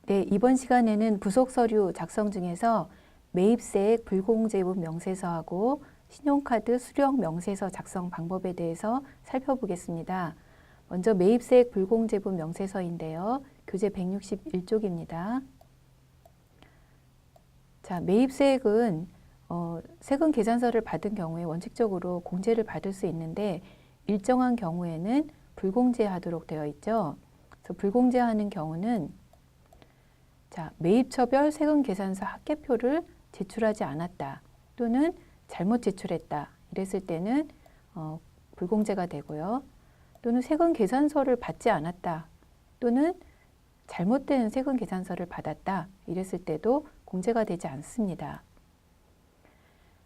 네, 이번 시간에는 부속 서류 작성 중에서 매입세액 불공제분 명세서하고 신용카드 수령 명세서 작성 방법에 대해서 살펴보겠습니다. 먼저 매입세액 불공제분 명세서인데요. 교재 161쪽입니다. 자, 매입세액은 세금 계산서를 받은 경우에 원칙적으로 공제를 받을 수 있는데 일정한 경우에는 불공제하도록 되어 있죠. 그래서 불공제하는 경우는 자, 매입처별 세금계산서 합계표를 제출하지 않았다 또는 잘못 제출했다 이랬을 때는 불공제가 되고요. 또는 세금계산서를 받지 않았다 또는 잘못된 세금계산서를 받았다 이랬을 때도 공제가 되지 않습니다.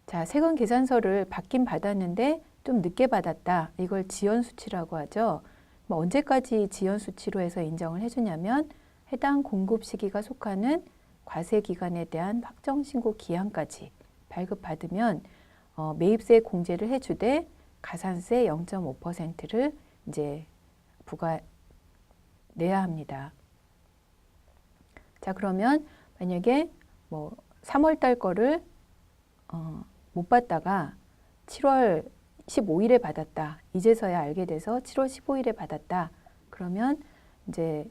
자, 세금계산서를 받긴 받았는데 좀 늦게 받았다. 이걸 지연수치라고 하죠. 언제까지 지연수치로 해서 인정을 해주냐면 해당 공급 시기가 속하는 과세기간에 대한 확정신고 기한까지 발급받으면 매입세 공제를 해주되 가산세 0.5%를 이제 내야 합니다. 자, 그러면 만약에 3월 달 거를 못 받다가 7월 15일에 받았다. 이제서야 알게 돼서 7월 15일에 받았다. 그러면 이제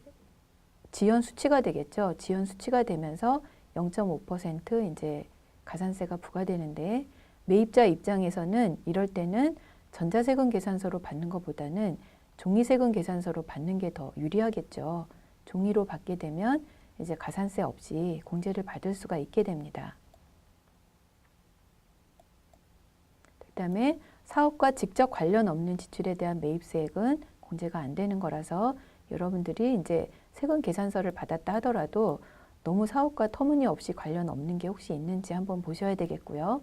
지연 수치가 되겠죠. 지연 수치가 되면서 0.5% 이제 가산세가 부과되는데 매입자 입장에서는 이럴 때는 전자세금 계산서로 받는 것보다는 종이세금 계산서로 받는 게 더 유리하겠죠. 종이로 받게 되면 이제 가산세 없이 공제를 받을 수가 있게 됩니다. 그다음에 사업과 직접 관련 없는 지출에 대한 매입세액은 공제가 안 되는 거라서 여러분들이 이제 세금 계산서를 받았다 하더라도 너무 사업과 터무니없이 관련 없는 게 혹시 있는지 한번 보셔야 되겠고요.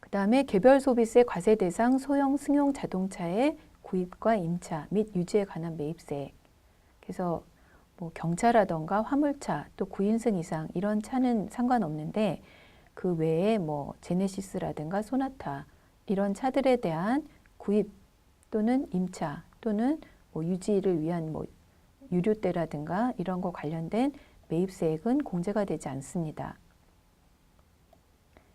그 다음에 개별 소비세 과세 대상 소형 승용 자동차의 구입과 임차 및 유지에 관한 매입세액. 그래서 경차라던가 화물차 또 9인승 이상 이런 차는 상관없는데 그 외에 제네시스라든가 소나타 이런 차들에 대한 구입 또는 임차 또는 유지를 위한 유류대라든가 이런 거 관련된 매입세액은 공제가 되지 않습니다.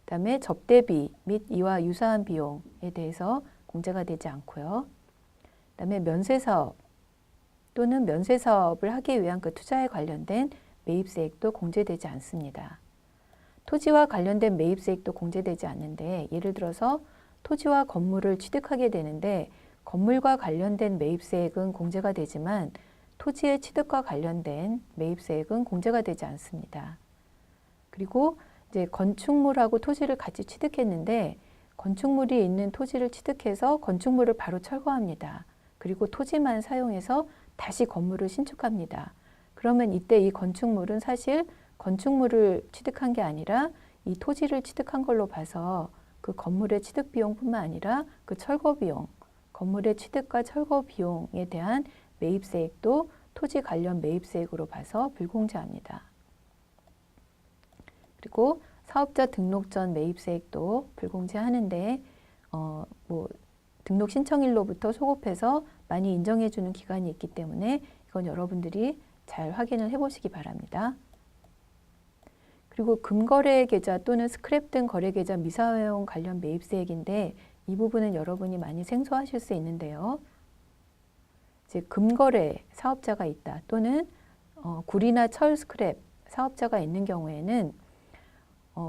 그다음에 접대비 및 이와 유사한 비용에 대해서 공제가 되지 않고요. 그다음에 면세사업 또는 면세사업을 하기 위한 그 투자에 관련된 매입세액도 공제되지 않습니다. 토지와 관련된 매입세액도 공제되지 않는데 예를 들어서 토지와 건물을 취득하게 되는데 건물과 관련된 매입세액은 공제가 되지만 토지의 취득과 관련된 매입세액은 공제가 되지 않습니다. 그리고 이제 건축물하고 토지를 같이 취득했는데 건축물이 있는 토지를 취득해서 건축물을 바로 철거합니다. 그리고 토지만 사용해서 다시 건물을 신축합니다. 그러면 이때 이 건축물은 사실 건축물을 취득한 게 아니라 이 토지를 취득한 걸로 봐서 그 건물의 취득 비용뿐만 아니라 그 철거 비용, 건물의 취득과 철거 비용에 대한 매입세액도 토지 관련 매입세액으로 봐서 불공제합니다. 그리고 사업자 등록 전 매입세액도 불공제하는데 등록 신청일로부터 소급해서 많이 인정해주는 기간이 있기 때문에 이건 여러분들이 잘 확인을 해보시기 바랍니다. 그리고 금거래 계좌 또는 스크랩 등 거래 계좌 미사용 관련 매입세액인데 이 부분은 여러분이 많이 생소하실 수 있는데요. 이제 금거래 사업자가 있다 또는 구리나 철 스크랩 사업자가 있는 경우에는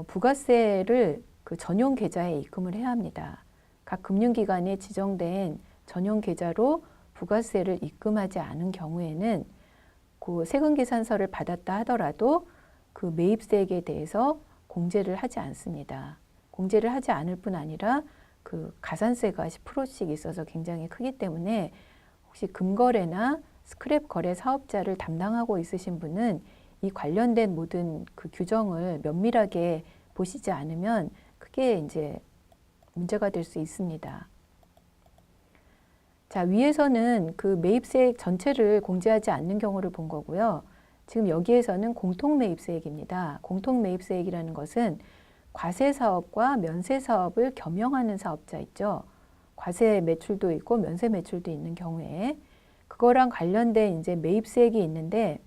부가세를 그 전용 계좌에 입금을 해야 합니다. 각 금융기관에 지정된 전용 계좌로 부가세를 입금하지 않은 경우에는 그 세금계산서를 받았다 하더라도 그 매입세액에 대해서 공제를 하지 않습니다. 공제를 하지 않을 뿐 아니라 그 가산세가 10%씩 있어서 굉장히 크기 때문에 혹시 금거래나 스크랩 거래 사업자를 담당하고 있으신 분은 이 관련된 모든 그 규정을 면밀하게 보시지 않으면 크게 이제 문제가 될 수 있습니다. 자, 위에서는 그 매입세액 전체를 공제하지 않는 경우를 본 거고요. 지금 여기에서는 공통매입세액입니다. 공통매입세액이라는 것은 과세사업과 면세사업을 겸용하는 사업자 있죠. 과세 매출도 있고 면세 매출도 있는 경우에 그 그거랑 관련된 이제 매입세액이 있는데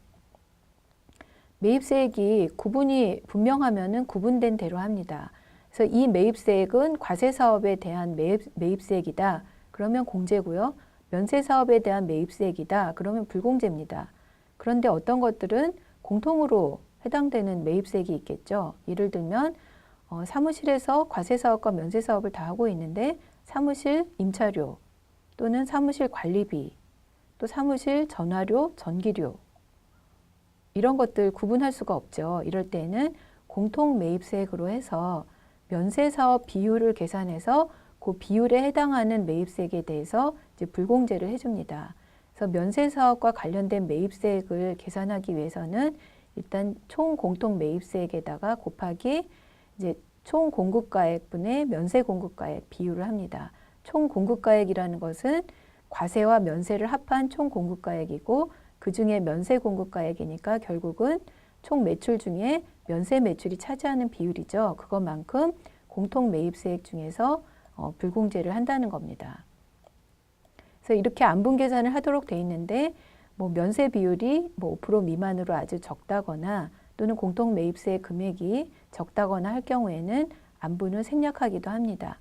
매입세액이 구분이 분명하면은 구분된 대로 합니다. 그래서 이 매입세액은 과세사업에 대한 매입세액이다. 그러면 공제고요. 면세사업에 대한 매입세액이다. 그러면 불공제입니다. 그런데 어떤 것들은 공통으로 해당되는 매입세액이 있겠죠. 예를 들면 사무실에서 과세사업과 면세사업을 다 하고 있는데 사무실 임차료 또는 사무실 관리비 또 사무실 전화료, 전기료 이런 것들 구분할 수가 없죠. 이럴 때는 공통매입세액으로 해서 면세사업 비율을 계산해서 그 비율에 해당하는 매입세액에 대해서 이제 불공제를 해줍니다. 그래서 면세사업과 관련된 매입세액을 계산하기 위해서는 일단 총 공통매입세액에다가 곱하기 이제 총 공급가액분의 면세 공급가액 비율을 합니다. 총 공급가액이라는 것은 과세와 면세를 합한 총 공급가액이고 그 중에 면세 공급가액이니까 결국은 총 매출 중에 면세 매출이 차지하는 비율이죠. 그것만큼 공통 매입세액 중에서 불공제를 한다는 겁니다. 그래서 이렇게 안분 계산을 하도록 돼 있는데 뭐 면세 비율이 뭐 5% 미만으로 아주 적다거나 또는 공통 매입세액 금액이 적다거나 할 경우에는 안분을 생략하기도 합니다.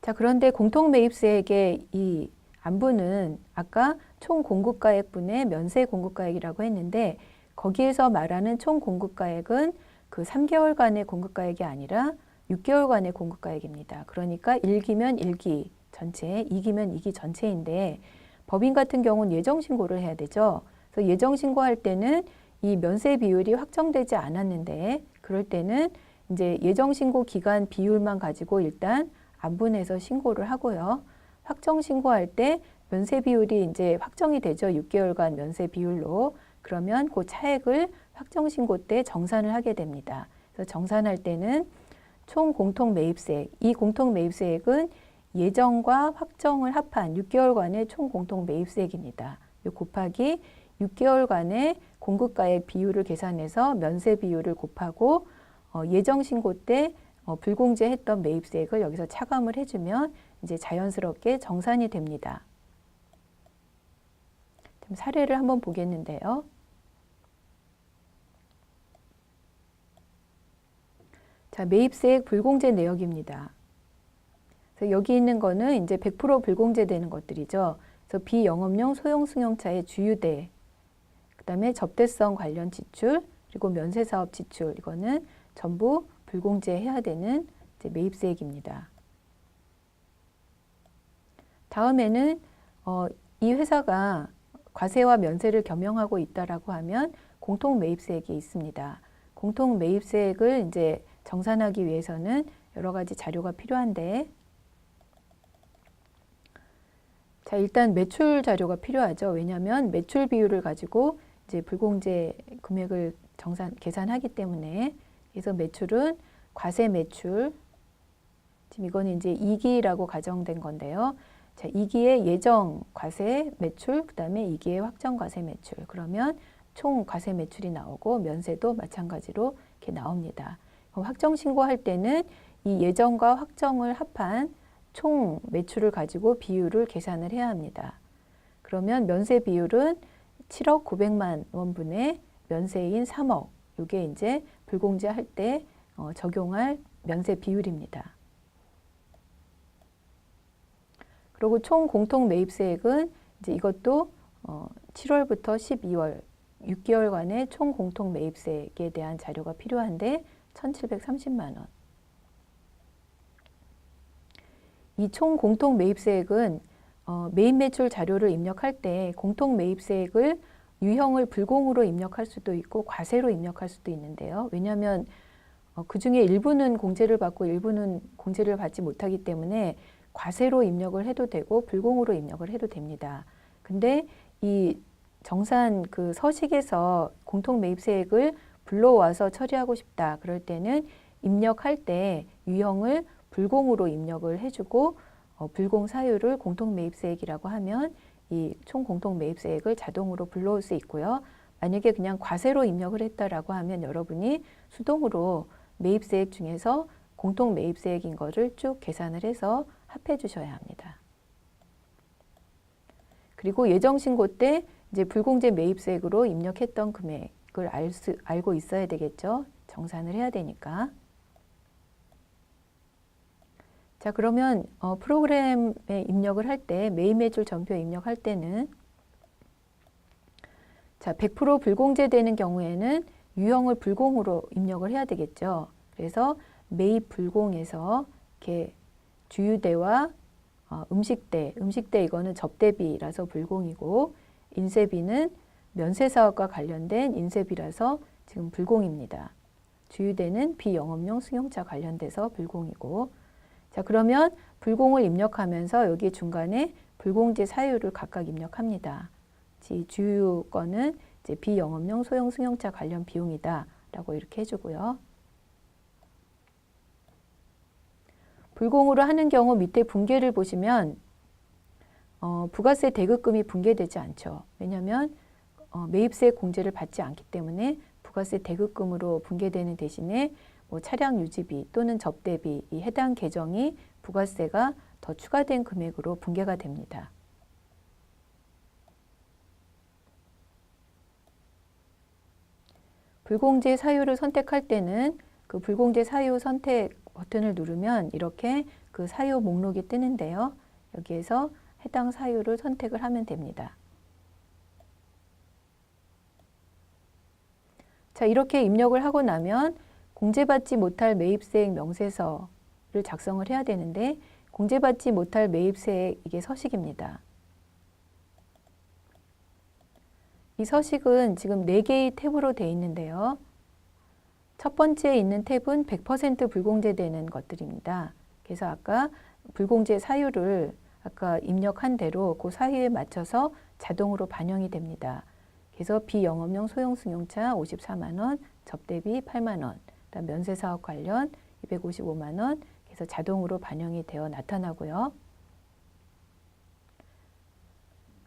자, 그런데 공통 매입세액의 이 안분은 아까 총 공급가액분의 면세 공급가액이라고 했는데 거기에서 말하는 총 공급가액은 그 3개월간의 공급가액이 아니라 6개월간의 공급가액입니다. 그러니까 1기면 1기 전체, 2기면 2기 전체인데 법인 같은 경우는 예정신고를 해야 되죠. 그래서 예정신고할 때는 이 면세 비율이 확정되지 않았는데 그럴 때는 이제 예정신고 기간 비율만 가지고 일단 안분해서 신고를 하고요. 확정 신고할 때 면세 비율이 이제 확정이 되죠. 6개월간 면세 비율로. 그러면 그 차액을 확정 신고 때 정산을 하게 됩니다. 그래서 정산할 때는 총 공통 매입세액, 이 공통 매입세액은 예정과 확정을 합한 6개월간의 총 공통 매입세액입니다. 곱하기 6개월간의 공급가액 비율을 계산해서 면세 비율을 곱하고 예정 신고 때 불공제했던 매입세액을 여기서 차감을 해주면 이제 자연스럽게 정산이 됩니다. 좀 사례를 한번 보겠는데요. 자, 매입세액 불공제 내역입니다. 그래서 여기 있는 거는 이제 100% 불공제되는 것들이죠. 그래서 비영업용 소형 승용차의 주유대, 그다음에 접대성 관련 지출, 그리고 면세사업 지출, 이거는 전부 불공제해야 되는 이제 매입세액입니다. 다음에는 이 회사가 과세와 면세를 겸용하고 있다라고 하면 공통 매입세액이 있습니다. 공통 매입세액을 이제 정산하기 위해서는 여러 가지 자료가 필요한데, 자, 일단 매출 자료가 필요하죠. 왜냐하면 매출 비율을 가지고 이제 불공제 금액을 계산하기 때문에. 그래서 매출은 과세 매출, 지금 이거는 이제 2기라고 가정된 건데요. 자, 2기의 예정 과세 매출, 그 다음에 2기의 확정 과세 매출. 그러면 총 과세 매출이 나오고 면세도 마찬가지로 이렇게 나옵니다. 확정 신고할 때는 이 예정과 확정을 합한 총 매출을 가지고 비율을 계산을 해야 합니다. 그러면 면세 비율은 7억 900만 원분의 면세인 3억. 이게 이제 불공제할 때 적용할 면세 비율입니다. 그리고 총 공통 매입세액은 이제 이것도 7월부터 12월 6개월간의 총 공통 매입세액에 대한 자료가 필요한데 1,730만 원. 이 총 공통 매입세액은 매입 매출 자료를 입력할 때 공통 매입세액을 유형을 불공으로 입력할 수도 있고 과세로 입력할 수도 있는데요. 왜냐하면 그 중에 일부는 공제를 받고 일부는 공제를 받지 못하기 때문에 과세로 입력을 해도 되고 불공으로 입력을 해도 됩니다. 근데 이 정산 그 서식에서 공통 매입세액을 불러와서 처리하고 싶다. 그럴 때는 입력할 때 유형을 불공으로 입력을 해주고 불공 사유를 공통 매입세액이라고 하면 이 총 공통 매입세액을 자동으로 불러올 수 있고요. 만약에 그냥 과세로 입력을 했다라고 하면 여러분이 수동으로 매입세액 중에서 공통 매입세액인 거를 쭉 계산을 해서 합해 주셔야 합니다. 그리고 예정 신고 때 이제 불공제 매입세액으로 입력했던 금액을 알고 있어야 되겠죠. 정산을 해야 되니까. 자, 그러면 프로그램에 입력을 할 때, 매입 매출 전표에 입력할 때는 자, 100% 불공제 되는 경우에는 유형을 불공으로 입력을 해야 되겠죠. 그래서 매입 불공에서 이렇게 주유대와 음식대 이거는 접대비라서 불공이고, 인쇄비는 면세사업과 관련된 인쇄비라서 지금 불공입니다. 주유대는 비영업용 승용차 관련돼서 불공이고, 자, 그러면 불공을 입력하면서 여기 중간에 불공제 사유를 각각 입력합니다. 주유 거는 이제 비영업용 소형 승용차 관련 비용이다 라고 이렇게 해주고요. 불공으로 하는 경우 밑에 분계를 보시면 부가세 대급금이 분계되지 않죠. 왜냐하면 매입세 공제를 받지 않기 때문에 부가세 대급금으로 분계되는 대신에 뭐 차량 유지비 또는 접대비 이 해당 계정이 부가세가 더 추가된 금액으로 분계가 됩니다. 불공제 사유를 선택할 때는 그 불공제 사유 선택 버튼을 누르면 이렇게 그 사유 목록이 뜨는데요. 여기에서 해당 사유를 선택을 하면 됩니다. 자, 이렇게 입력을 하고 나면 공제받지 못할 매입세액 명세서를 작성을 해야 되는데 공제받지 못할 매입세액 이게 서식입니다. 이 서식은 지금 4개의 탭으로 되어 있는데요. 첫 번째에 있는 탭은 100% 불공제되는 것들입니다. 그래서 아까 불공제 사유를 아까 입력한 대로 그 사유에 맞춰서 자동으로 반영이 됩니다. 그래서 비영업용 소형 승용차 54만 원, 접대비 8만 원, 그다음 면세사업 관련 255만 원, 그래서 자동으로 반영이 되어 나타나고요.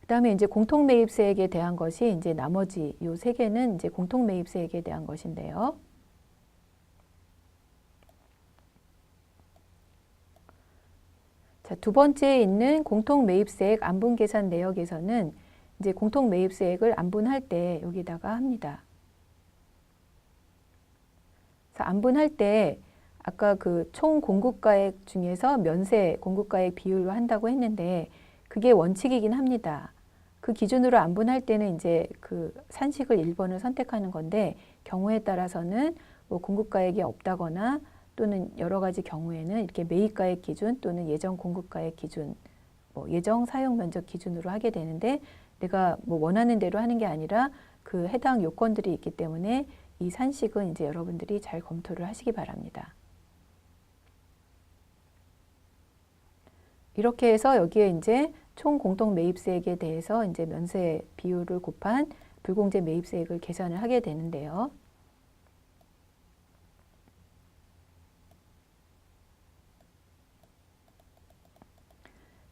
그다음에 이제 공통매입세액에 대한 것이 이제 나머지 요 3개는 이제 공통매입세액에 대한 것인데요. 자, 두 번째에 있는 공통매입세액 안분계산 내역에서는 이제 공통매입세액을 안분할 때 여기다가 합니다. 그래서 안분할 때 아까 그 총 공급가액 중에서 면세 공급가액 비율로 한다고 했는데 그게 원칙이긴 합니다. 그 기준으로 안분할 때는 이제 그 산식을 1번을 선택하는 건데 경우에 따라서는 뭐 공급가액이 없다거나 또는 여러 가지 경우에는 이렇게 매입가액 기준 또는 예정 공급가액 기준, 뭐 예정 사용 면적 기준으로 하게 되는데 내가 뭐 원하는 대로 하는 게 아니라 그 해당 요건들이 있기 때문에 이 산식은 이제 여러분들이 잘 검토를 하시기 바랍니다. 이렇게 해서 여기에 이제 총 공통 매입세액에 대해서 이제 면세 비율을 곱한 불공제 매입세액을 계산을 하게 되는데요.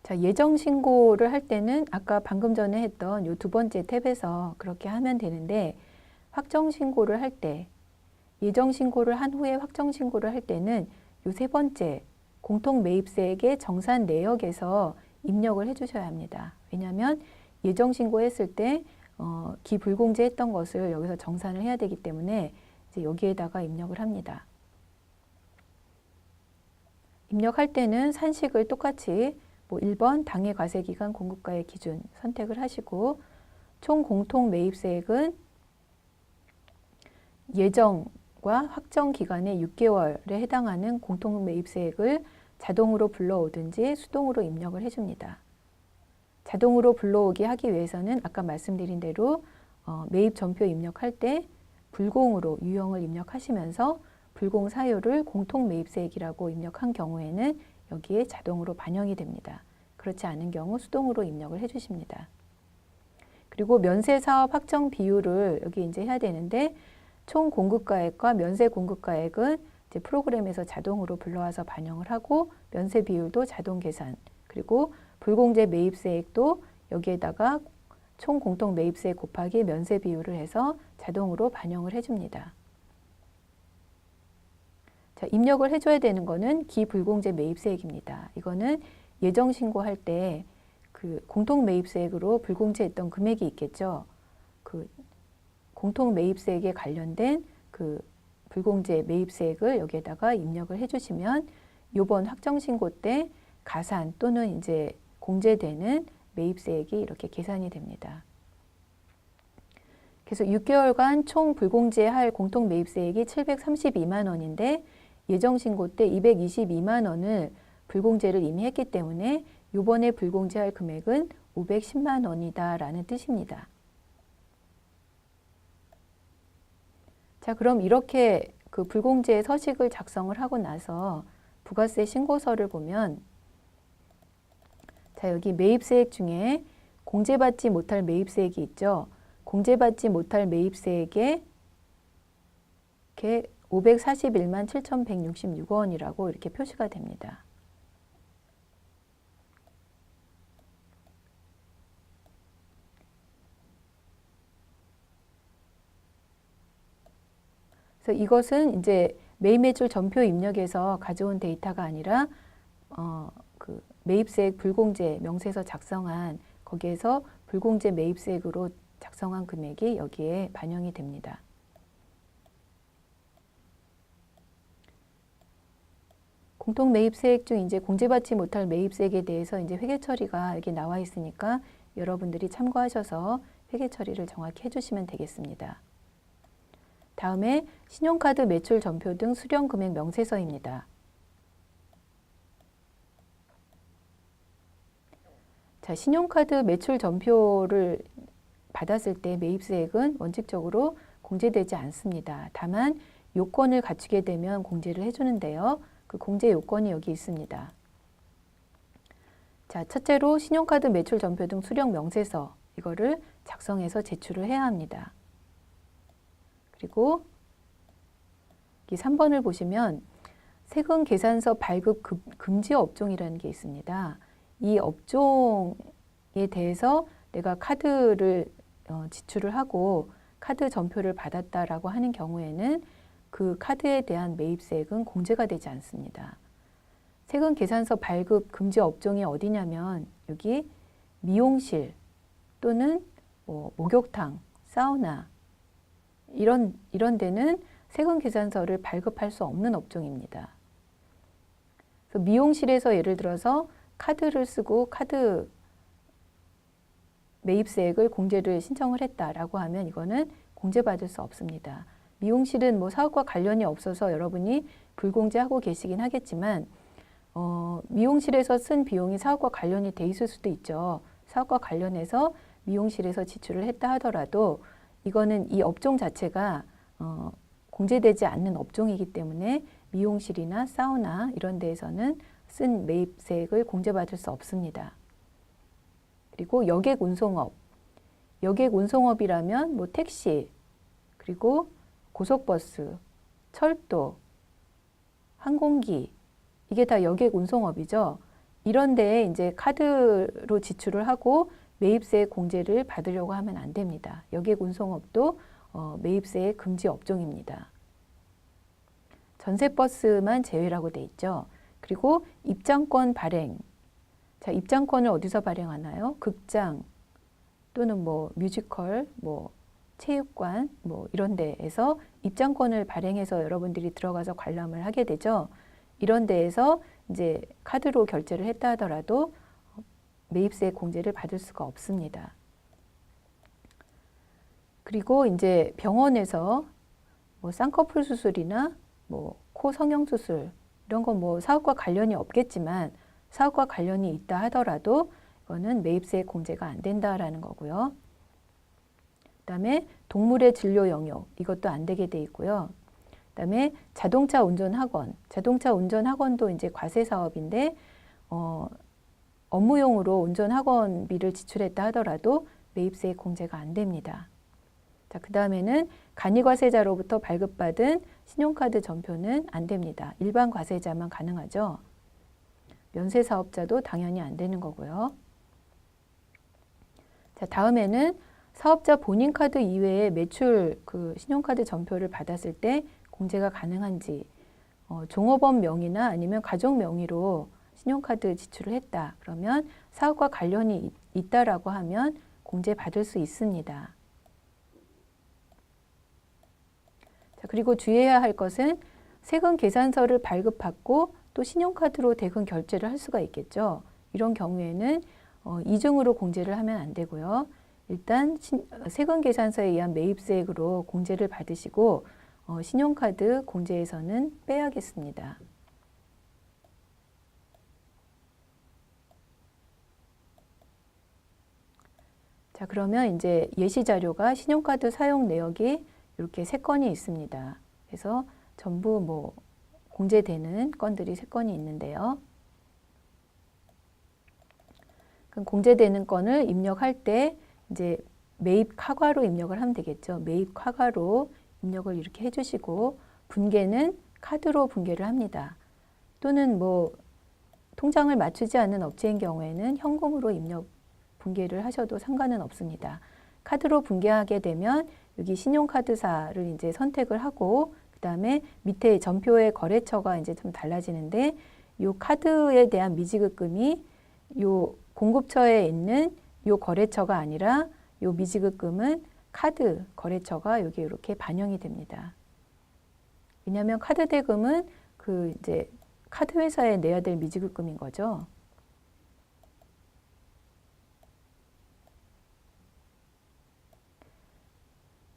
자, 예정 신고를 할 때는 아까 방금 전에 했던 이 두 번째 탭에서 그렇게 하면 되는데 확정 신고를 할 때, 예정 신고를 한 후에 확정 신고를 할 때는 이 세 번째 공통 매입세액의 정산 내역에서 입력을 해주셔야 합니다. 왜냐하면 예정 신고했을 때 기불공제 했던 것을 여기서 정산을 해야 되기 때문에 이제 여기에다가 입력을 합니다. 입력할 때는 산식을 똑같이 뭐 1번 당해 과세기간 공급가액 기준 선택을 하시고 총 공통 매입세액은 예정과 확정 기간의 6개월에 해당하는 공통 매입세액을 자동으로 불러오든지 수동으로 입력을 해줍니다. 자동으로 불러오게 하기 위해서는 아까 말씀드린 대로 매입 전표 입력할 때 불공으로 유형을 입력하시면서 불공 사유를 공통 매입세액이라고 입력한 경우에는 여기에 자동으로 반영이 됩니다. 그렇지 않은 경우 수동으로 입력을 해주십니다. 그리고 면세사업 확정 비율을 여기 이제 해야 되는데 총 공급가액과 면세 공급가액은 이제 프로그램에서 자동으로 불러와서 반영을 하고 면세 비율도 자동 계산 그리고 불공제 매입세액도 여기에다가 총 공통 매입세액 곱하기 면세 비율을 해서 자동으로 반영을 해줍니다. 자, 입력을 해줘야 되는 거는 기불공제 매입세액입니다. 이거는 예정 신고할 때 그 공통 매입세액으로 불공제했던 금액이 있겠죠. 그 공통 매입세액에 관련된 그 불공제 매입세액을 여기에다가 입력을 해주시면 요번 확정신고 때 가산 또는 이제 공제되는 매입세액이 이렇게 계산이 됩니다. 그래서 6개월간 총 불공제할 공통 매입세액이 732만 원인데 예정신고 때 222만 원을 불공제를 이미 했기 때문에 요번에 불공제할 금액은 510만 원이다라는 뜻입니다. 자, 그럼 이렇게 그 불공제 서식을 작성을 하고 나서 부가세 신고서를 보면 자, 여기 매입세액 중에 공제받지 못할 매입세액이 있죠. 공제받지 못할 매입세액에 이렇게 541만 7,166원이라고 이렇게 표시가 됩니다. 그래서 이것은 이제 매입매출 전표 입력에서 가져온 데이터가 아니라 그 매입세액 불공제 명세서 작성한 거기에서 불공제 매입세액으로 작성한 금액이 여기에 반영이 됩니다. 공통 매입세액 중 이제 공제받지 못할 매입세액에 대해서 이제 회계 처리가 여기 나와 있으니까 여러분들이 참고하셔서 회계 처리를 정확히 해주시면 되겠습니다. 다음에 신용카드 매출 전표 등 수령 금액 명세서입니다. 자, 신용카드 매출 전표를 받았을 때 매입세액은 원칙적으로 공제되지 않습니다. 다만 요건을 갖추게 되면 공제를 해주는데요. 그 공제 요건이 여기 있습니다. 자, 첫째로 신용카드 매출 전표 등 수령 명세서 이거를 작성해서 제출을 해야 합니다. 그리고 이 3번을 보시면 세금 계산서 발급 금지 업종이라는 게 있습니다. 이 업종에 대해서 내가 카드를 지출을 하고 카드 전표를 받았다라고 하는 경우에는 그 카드에 대한 매입세액은 공제가 되지 않습니다. 세금 계산서 발급 금지 업종이 어디냐면 여기 미용실 또는 뭐 목욕탕, 사우나 이런 데는 세금 계산서를 발급할 수 없는 업종입니다. 그래서 미용실에서 예를 들어서 카드를 쓰고 카드 매입세액을 공제를 신청을 했다라고 하면 이거는 공제받을 수 없습니다. 미용실은 뭐 사업과 관련이 없어서 여러분이 불공제하고 계시긴 하겠지만 미용실에서 쓴 비용이 사업과 관련이 돼 있을 수도 있죠. 사업과 관련해서 미용실에서 지출을 했다 하더라도 이거는 이 업종 자체가 공제되지 않는 업종이기 때문에 미용실이나 사우나 이런 데에서는 쓴 매입세액을 공제받을 수 없습니다. 그리고 여객 운송업이라면 뭐 택시, 그리고 고속버스, 철도, 항공기 이게 다 여객 운송업이죠. 이런 데에 이제 카드로 지출을 하고 매입세액 공제를 받으려고 하면 안 됩니다. 여객 운송업도 매입세액 금지 업종입니다. 전세버스만 제외라고 돼 있죠. 그리고 입장권 발행. 자, 입장권을 어디서 발행하나요? 극장 또는 뭐 뮤지컬, 뭐 체육관 뭐 이런 데에서 입장권을 발행해서 여러분들이 들어가서 관람을 하게 되죠. 이런 데에서 이제 카드로 결제를 했다 하더라도 매입세액 공제를 받을 수가 없습니다. 그리고 이제 병원에서 뭐 쌍꺼풀 수술이나 뭐 코 성형 수술 이런 건 뭐 사업과 관련이 없겠지만 사업과 관련이 있다 하더라도 이거는 매입세액 공제가 안 된다라는 거고요. 그다음에 동물의 진료 영역 이것도 안 되게 돼 있고요. 그다음에 자동차 운전 학원도 이제 과세 사업인데 업무용으로 운전 학원비를 지출했다 하더라도 매입세액 공제가 안 됩니다. 자, 그다음에는 간이과세자로부터 발급받은 신용카드 전표는 안 됩니다. 일반 과세자만 가능하죠. 면세사업자도 당연히 안 되는 거고요. 자, 다음에는 사업자 본인 카드 이외에 매출 그 신용카드 전표를 받았을 때 공제가 가능한지 종업원 명의나 아니면 가족 명의로 신용카드 지출을 했다. 그러면 사업과 관련이 있다라고 하면 공제 받을 수 있습니다. 자, 그리고 주의해야 할 것은 세금 계산서를 발급받고 또 신용카드로 대금 결제를 할 수가 있겠죠. 이런 경우에는 이중으로 공제를 하면 안 되고요. 일단 세금 계산서에 의한 매입세액으로 공제를 받으시고 신용카드 공제에서는 빼야겠습니다. 자, 그러면 이제 예시 자료가 신용카드 사용 내역이 이렇게 3건이 있습니다. 그래서 전부 공제되는 건들이 3건이 있는데요. 그럼 공제되는 건을 입력할 때 이제 매입 카과로 입력을 하면 되겠죠. 매입 카과로 입력을 이렇게 해주시고 분계는 카드로 분계를 합니다. 또는 통장을 맞추지 않는 업체인 경우에는 현금으로 입력 분계를 하셔도 상관은 없습니다. 카드로 분계하게 되면 여기 신용카드사를 이제 선택을 하고 그 다음에 밑에 전표의 거래처가 이제 좀 달라지는데 이 카드에 대한 미지급금이 이 공급처에 있는 이 거래처가 아니라 이 미지급금은 카드 거래처가 여기 이렇게 반영이 됩니다. 왜냐하면 카드 대금은 이제 카드 회사에 내야 될 미지급금인 거죠.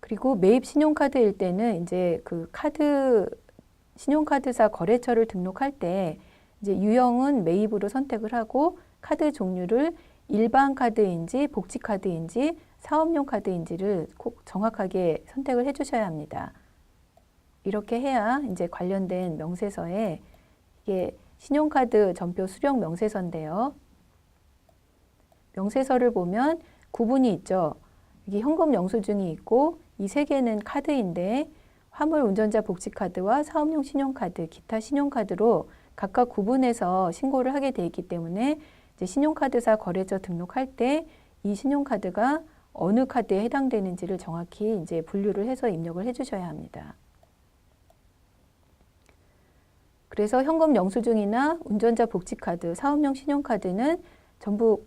그리고 매입 신용카드일 때는 이제 신용카드사 거래처를 등록할 때 이제 유형은 매입으로 선택을 하고 카드 종류를 일반 카드인지 복지 카드인지 사업용 카드인지를 꼭 정확하게 선택을 해 주셔야 합니다. 이렇게 해야 이제 관련된 명세서에 이게 신용카드 전표 수령 명세서인데요. 명세서를 보면 구분이 있죠. 이게 현금 영수증이 있고 이 3개는 카드인데 화물 운전자 복지카드와 사업용 신용카드, 기타 신용카드로 각각 구분해서 신고를 하게 돼 있기 때문에 이제 신용카드사 거래처 등록할 때 이 신용카드가 어느 카드에 해당되는지를 정확히 이제 분류를 해서 입력을 해주셔야 합니다. 그래서 현금 영수증이나 운전자 복지카드, 사업용 신용카드는 전부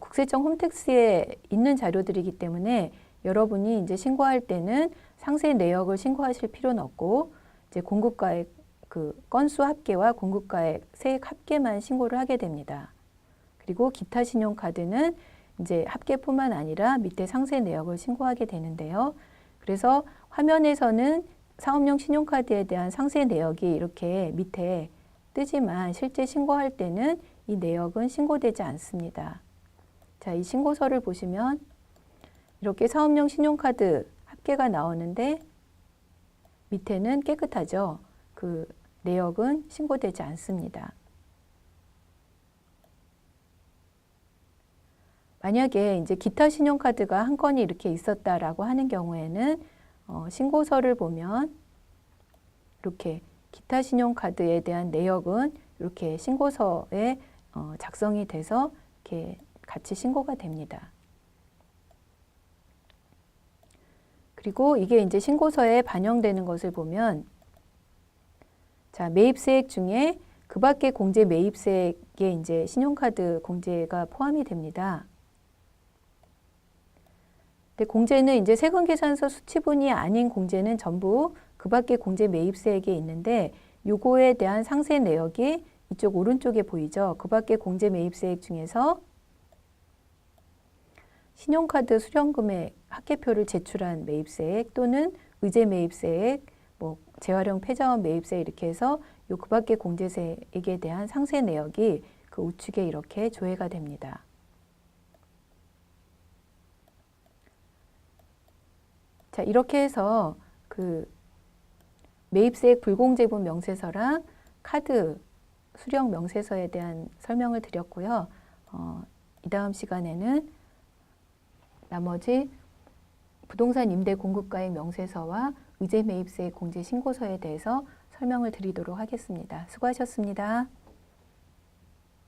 국세청 홈택스에 있는 자료들이기 때문에 여러분이 이제 신고할 때는 상세 내역을 신고하실 필요는 없고 이제 공급가액 건수 합계와 공급가액 세액 합계만 신고를 하게 됩니다. 그리고 기타 신용카드는 이제 합계뿐만 아니라 밑에 상세 내역을 신고하게 되는데요. 그래서 화면에서는 사업용 신용카드에 대한 상세 내역이 이렇게 밑에 뜨지만 실제 신고할 때는 이 내역은 신고되지 않습니다. 자, 이 신고서를 보시면 이렇게 사업용 신용카드 합계가 나오는데 밑에는 깨끗하죠. 그 내역은 신고되지 않습니다. 만약에 이제 기타 신용카드가 한 건이 이렇게 있었다라고 하는 경우에는 신고서를 보면 이렇게 기타 신용카드에 대한 내역은 이렇게 신고서에 작성이 돼서 이렇게 같이 신고가 됩니다. 그리고 이게 이제 신고서에 반영되는 것을 보면 자, 매입세액 중에 그 밖의 공제 매입세액에 이제 신용카드 공제가 포함이 됩니다. 근데 공제는 이제 세금계산서 수치분이 아닌 공제는 전부 그 밖의 공제 매입세액에 있는데 요거에 대한 상세 내역이 이쪽 오른쪽에 보이죠. 그 밖의 공제 매입세액 중에서 신용카드 수령금액 합계표를 제출한 매입세액 또는 의제 매입세액, 재활용 폐자원 매입세액 이렇게 해서 요 그 밖의 공제세액에 대한 상세 내역이 그 우측에 이렇게 조회가 됩니다. 자, 이렇게 해서 그 매입세액 불공제분 명세서랑 카드 수령 명세서에 대한 설명을 드렸고요. 이 다음 시간에는 나머지 부동산 임대 공급가액 명세서와 의제 매입세액 공제 신고서에 대해서 설명을 드리도록 하겠습니다. 수고하셨습니다.